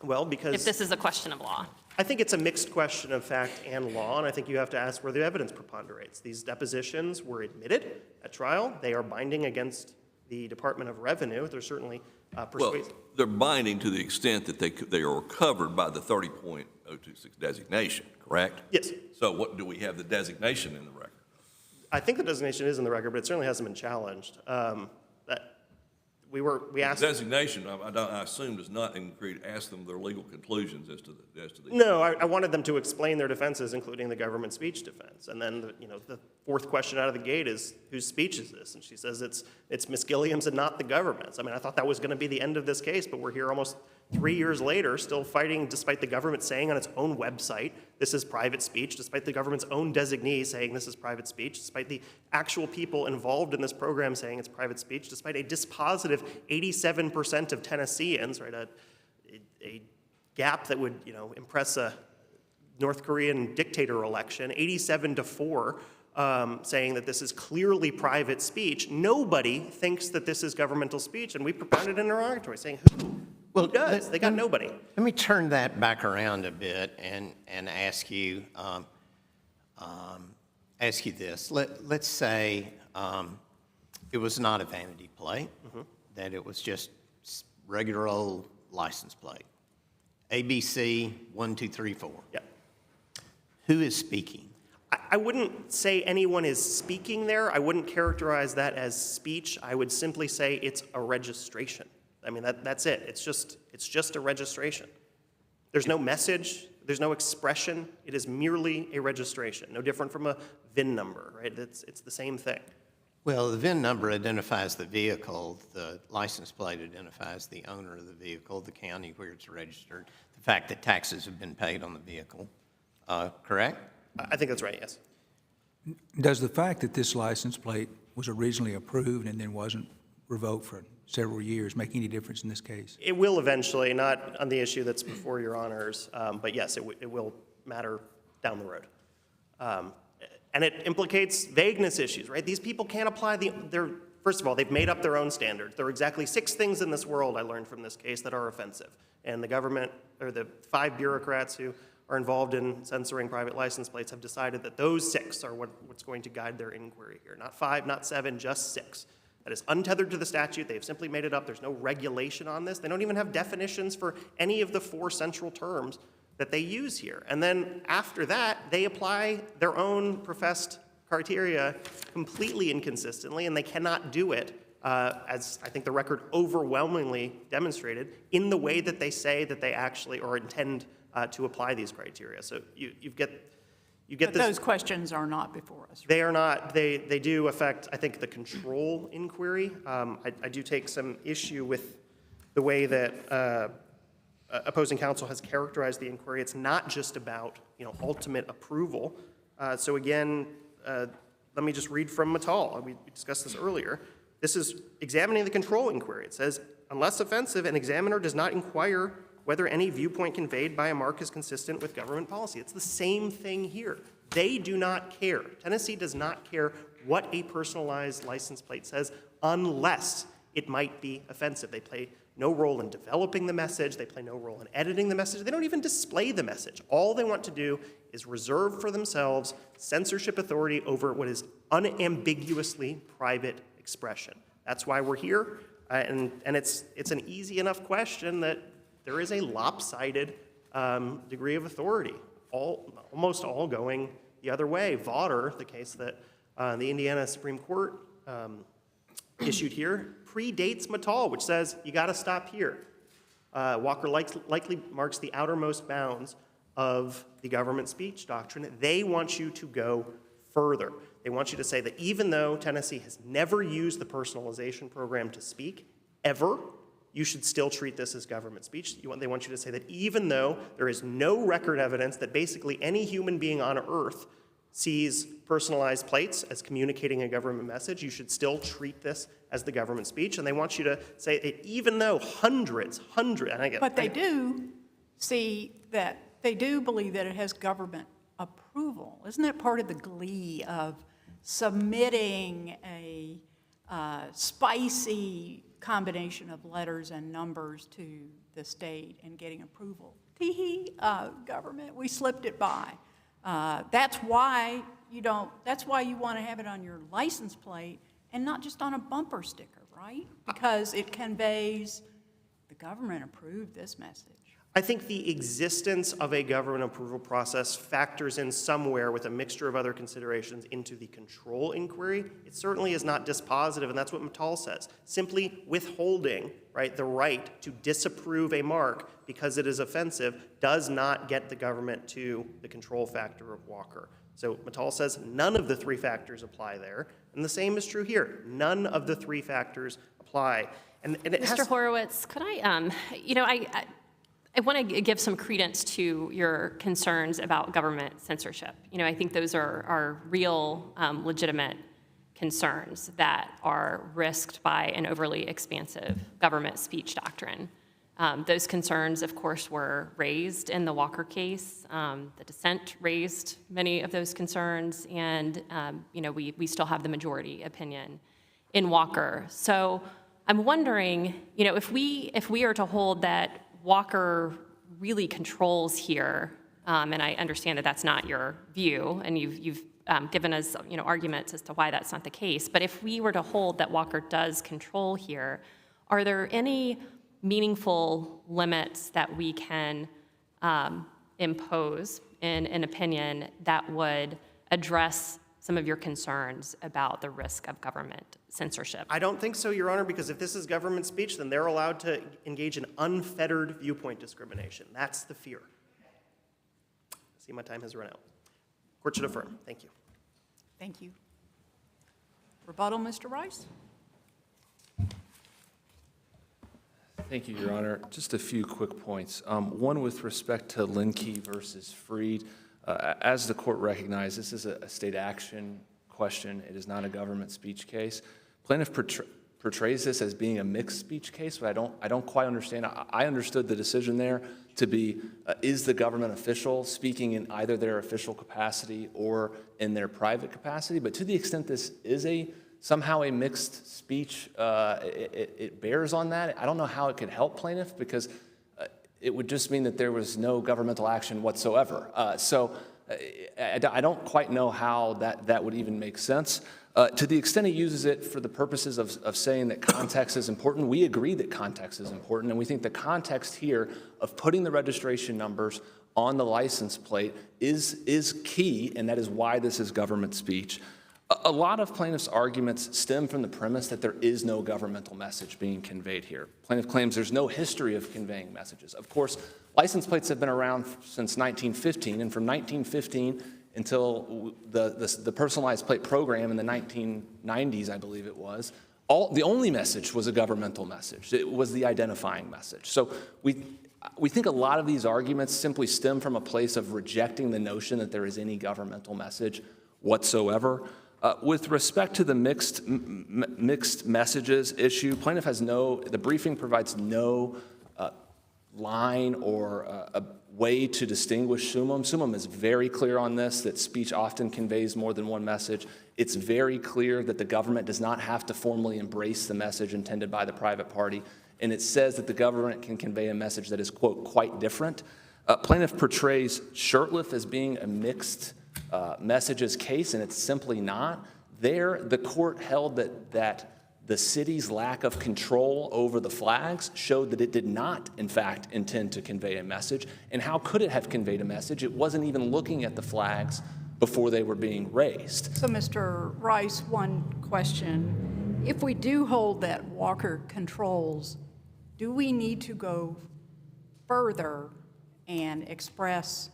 Well, because if this is a question of law? I think it's a mixed question of fact and law, and I think you have to ask where the evidence preponderates. These depositions were admitted at trial. They are binding against the Department of Revenue. They're certainly Well, persuasive. they're binding to the extent that they are covered by the 30.026 designation, correct? Yes. So what, do we have the designation in the record? I think the designation is in the record, but it certainly hasn't been challenged. We asked. Designation, I assume, does not ask them their legal conclusions as to the. No, I wanted them to explain their defenses, including the government speech defense. And then, the fourth question out of the gate is, whose speech is this? And she says it's Miss Gilliam's and not the government's. I mean, I thought that was going to be the end of this case, but we're here almost 3 years later, still fighting, despite the government saying on its own website, this is private speech, despite the government's own designee saying this is private speech, despite the actual people involved in this program saying it's private speech, despite a dispositive 87% of Tennesseans, right, a gap that would, impress a North Korean dictator election, 87-4, saying that this is clearly private speech. Nobody thinks that this is governmental speech, and we propounded an interrogatory saying, who does? They got nobody. Let me turn that back around a bit and ask you this. Let's say it was not a vanity plate, that it was just regular old license plate. ABC 1234. Yeah. Who is speaking? I wouldn't say anyone is speaking there. I wouldn't characterize that as speech. I would simply say it's a registration. I mean, that's it. It's just a registration. There's no message. There's no expression. It is merely a registration, no different from a VIN number, right? It's the same thing. Well, the VIN number identifies the vehicle. The license plate identifies the owner of the vehicle, the county where it's registered, the fact that taxes have been paid on the vehicle. Correct? I think that's right, yes. Does the fact that this license plate was originally approved and then wasn't revoked for several years make any difference in this case? It will eventually, not on the issue that's before your honors, but yes, it will matter down the road. And it implicates vagueness issues, right? These people can't apply first of all, they've made up their own standards. There are exactly 6 things in this world, I learned from this case, that are offensive. And the government, or the 5 bureaucrats who are involved in censoring private license plates have decided that those 6 are what's going to guide their inquiry here. Not 5, not 7, just 6. That is untethered to the statute. They've simply made it up. There's no regulation on this. They don't even have definitions for any of the 4 central terms that they use here. And then after that, they apply their own professed criteria completely inconsistently, and they cannot do it, as I think the record overwhelmingly demonstrated, in the way that they say that they actually or intend to apply these criteria. So you get But this. those questions are not before us. They are not. They do affect, I think, the control inquiry. I do take some issue with the way that opposing counsel has characterized the inquiry. It's not just about ultimate approval. So again, let me just read from Mattal. We discussed this earlier. This is examining the control inquiry. It says, unless offensive, an examiner does not inquire whether any viewpoint conveyed by a mark is consistent with government policy. It's the same thing here. They do not care. Tennessee does not care what a personalized license plate says unless it might be offensive. They play no role in developing the message. They play no role in editing the message. They don't even display the message. All they want to do is reserve for themselves censorship authority over what is unambiguously private expression. That's why we're here. And it's an easy enough question that there is a lopsided degree of authority, almost all going the other way. Vaughter, the case that the Indiana Supreme Court issued here, predates Mattal, which says you got to stop here. Walker likely marks the outermost bounds of the government speech doctrine. They want you to go further. They want you to say that even though Tennessee has never used the personalization program to speak, ever, you should still treat this as government speech. They want you to say that even though there is no record evidence that basically any human being on earth sees personalized plates as communicating a government message, you should still treat this as the government speech. And they want you to say that even though hundreds, But they do see that, they do believe that it has government approval. Isn't that part of the glee of submitting a spicy combination of letters and numbers to the state and getting approval. Tee-hee, government, we slipped it by. That's why you want to have it on your license plate and not just on a bumper sticker, right? Because it conveys the government approved this message. I think the existence of a government approval process factors in somewhere with a mixture of other considerations into the control inquiry. It certainly is not dispositive, and that's what Mattal says. Simply withholding, right, the right to disapprove a mark because it is offensive does not get the government to the control factor of Walker. So Mattal says none of the three factors apply there, and the same is true here. None of the three factors apply. And it Mr. Horowitz, could I want to give some credence to your concerns about government censorship. I think those are real, legitimate concerns that are risked by an overly expansive government speech doctrine. Those concerns, of course, were raised in the Walker case. The dissent raised many of those concerns, and we still have the majority opinion in Walker. So I'm wondering, if we are to hold that Walker really controls here, and I understand that that's not your view, and you've given us arguments as to why that's not the case. But if we were to hold that Walker does control here, are there any meaningful limits that we can impose in an opinion that would address some of your concerns about the risk of government censorship? I don't think so, Your Honor, because if this is government speech, then they're allowed to engage in unfettered viewpoint discrimination. That's the fear. I see my time has run out. Court should affirm. Thank you. Thank you. Rebuttal, Mr. Rice? Thank you, Your Honor. Just a few quick points. One with respect to Linkey versus Freed. As the court recognized, this is a state action question. It is not a government speech case. Plaintiff portrays this as being a mixed speech case, but I don't quite understand. I understood the decision there to be, is the government official speaking in either their official capacity or in their private capacity? But to the extent this is somehow a mixed speech, it bears on that. I don't know how it could help plaintiff, because it would just mean that there was no governmental action whatsoever. So I don't quite know how that would even make sense. To the extent he uses it for the purposes of saying that context is important, we agree that context is important, and we think the context here of putting the registration numbers on the license plate is key, and that is why this is government speech. A lot of plaintiffs' arguments stem from the premise that there is no governmental message being conveyed here. Plaintiff claims there's no history of conveying messages. Of course, license plates have been around since 1915, and from 1915 until the personalized plate program in the 1990s, I believe it was, the only message was a governmental message. It was the identifying message. So we think a lot of these arguments simply stem from a place of rejecting the notion that there is any governmental message whatsoever. With respect to the mixed messages issue, plaintiff has the briefing provides no line or a way to distinguish summum. Summum is very clear on this, that speech often conveys more than one message. It's very clear that the government does not have to formally embrace the message intended by the private party. And it says that the government can convey a message that is, quote, quite different. Plaintiff portrays Shurtleff as being a mixed messages case, and it's simply not. There, the court held that the city's lack of control over the flags showed that it did not, in fact, intend to convey a message. And how could it have conveyed a message? It wasn't even looking at the flags before they were being raised. So, Mr. Rice, one question. If we do hold that Walker controls, do we need to go further and express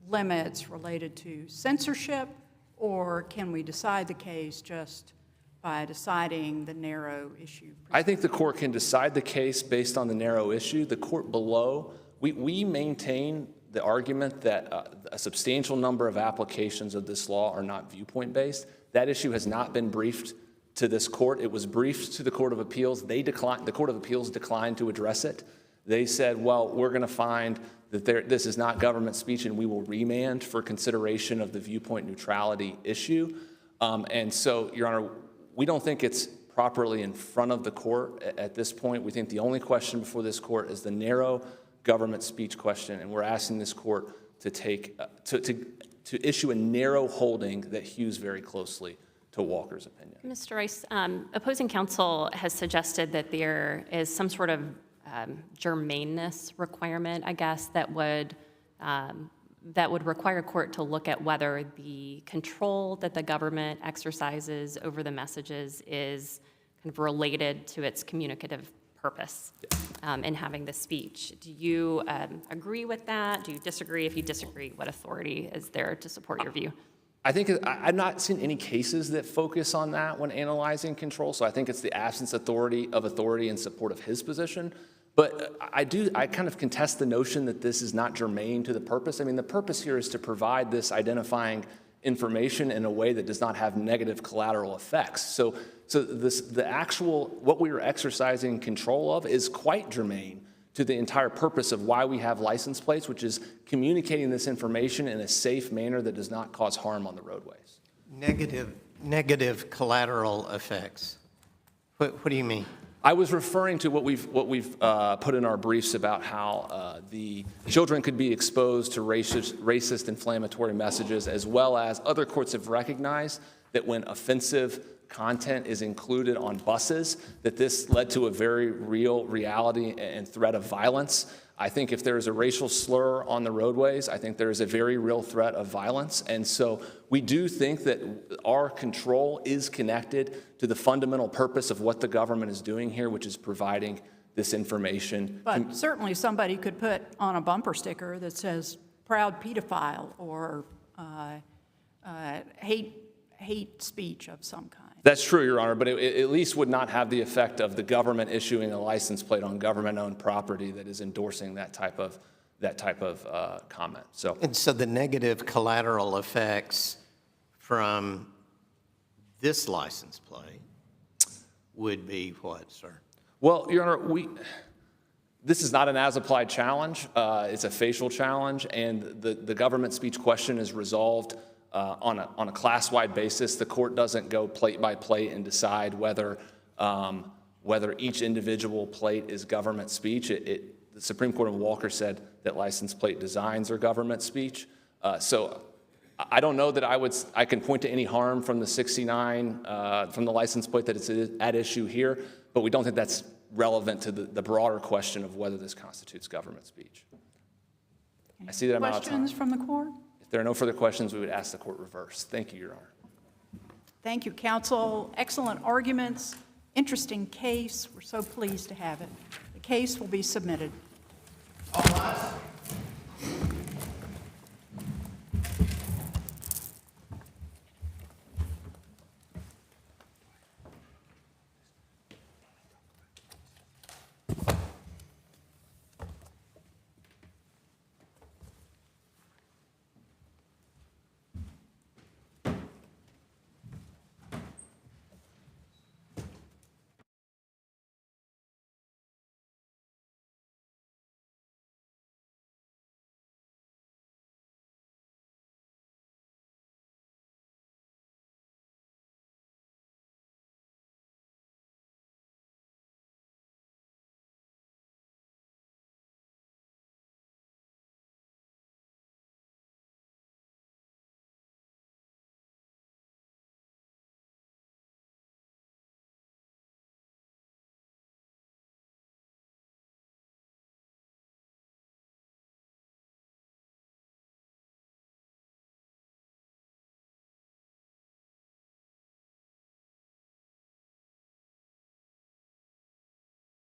limits related to censorship, or can we decide the case just by deciding the narrow issue? I think the court can decide the case based on the narrow issue. The court below, we maintain the argument that a substantial number of applications of this law are not viewpoint-based. That issue has not been briefed to this court. It was briefed to the Court of Appeals. The Court of Appeals declined to address it. They said, well, we're going to find that this is not government speech, and we will remand for consideration of the viewpoint neutrality issue. And so, Your Honor, we don't think it's properly in front of the court at this point. We think the only question before this court is the narrow government speech question, and we're asking this court to take, to issue a narrow holding that hews very closely to Walker's opinion. Mr. Rice, opposing counsel has suggested that there is some sort of germaneness requirement, I guess, that would require a court to look at whether the control that the government exercises over the messages is kind of related to its communicative purpose in having the speech. Do you agree with that? Do you disagree? If you disagree, what authority is there to support your view? I think I've not seen any cases that focus on that when analyzing control, so I think it's the absence of authority in support of his position. But I kind of contest the notion that this is not germane to the purpose. I mean, the purpose here is to provide this identifying information in a way that does not have negative collateral effects. So the actual, what we are exercising control of is quite germane to the entire purpose of why we have license plates, which is communicating this information in a safe manner that does not cause harm on the roadways. Negative collateral effects. What do you mean? I was referring to what we've put in our briefs about how the children could be exposed to racist inflammatory messages, as well as other courts have recognized that when offensive content is included on buses, that this led to a very real reality and threat of violence. I think if there is a racial slur on the roadways, I think there is a very real threat of violence. And so we do think that our control is connected to the fundamental purpose of what the government is doing here, which is providing this information. But certainly somebody could put on a bumper sticker that says proud pedophile or hate speech of some kind. That's true, Your Honor, but it at least would not have the effect of the government issuing a license plate on government-owned property that is endorsing that type of comment. And so the negative collateral effects from this license plate would be what, sir? Well, Your Honor, this is not an as-applied challenge. It's a facial challenge, and the government speech question is resolved on a class-wide basis. The court doesn't go plate by plate and decide whether each individual plate is government speech. The Supreme Court in Walker said that license plate designs are government speech. So I don't know that I can point to any harm from the 69, from the license plate that is at issue here, but we don't think that's relevant to the broader question of whether this constitutes government speech. I see that I'm out of time. Questions from the court? If there are no further questions, we would ask the court reverse. Thank you, Your Honor. Thank you, counsel. Excellent arguments. Interesting case. We're so pleased to have it. The case will be submitted. All rise.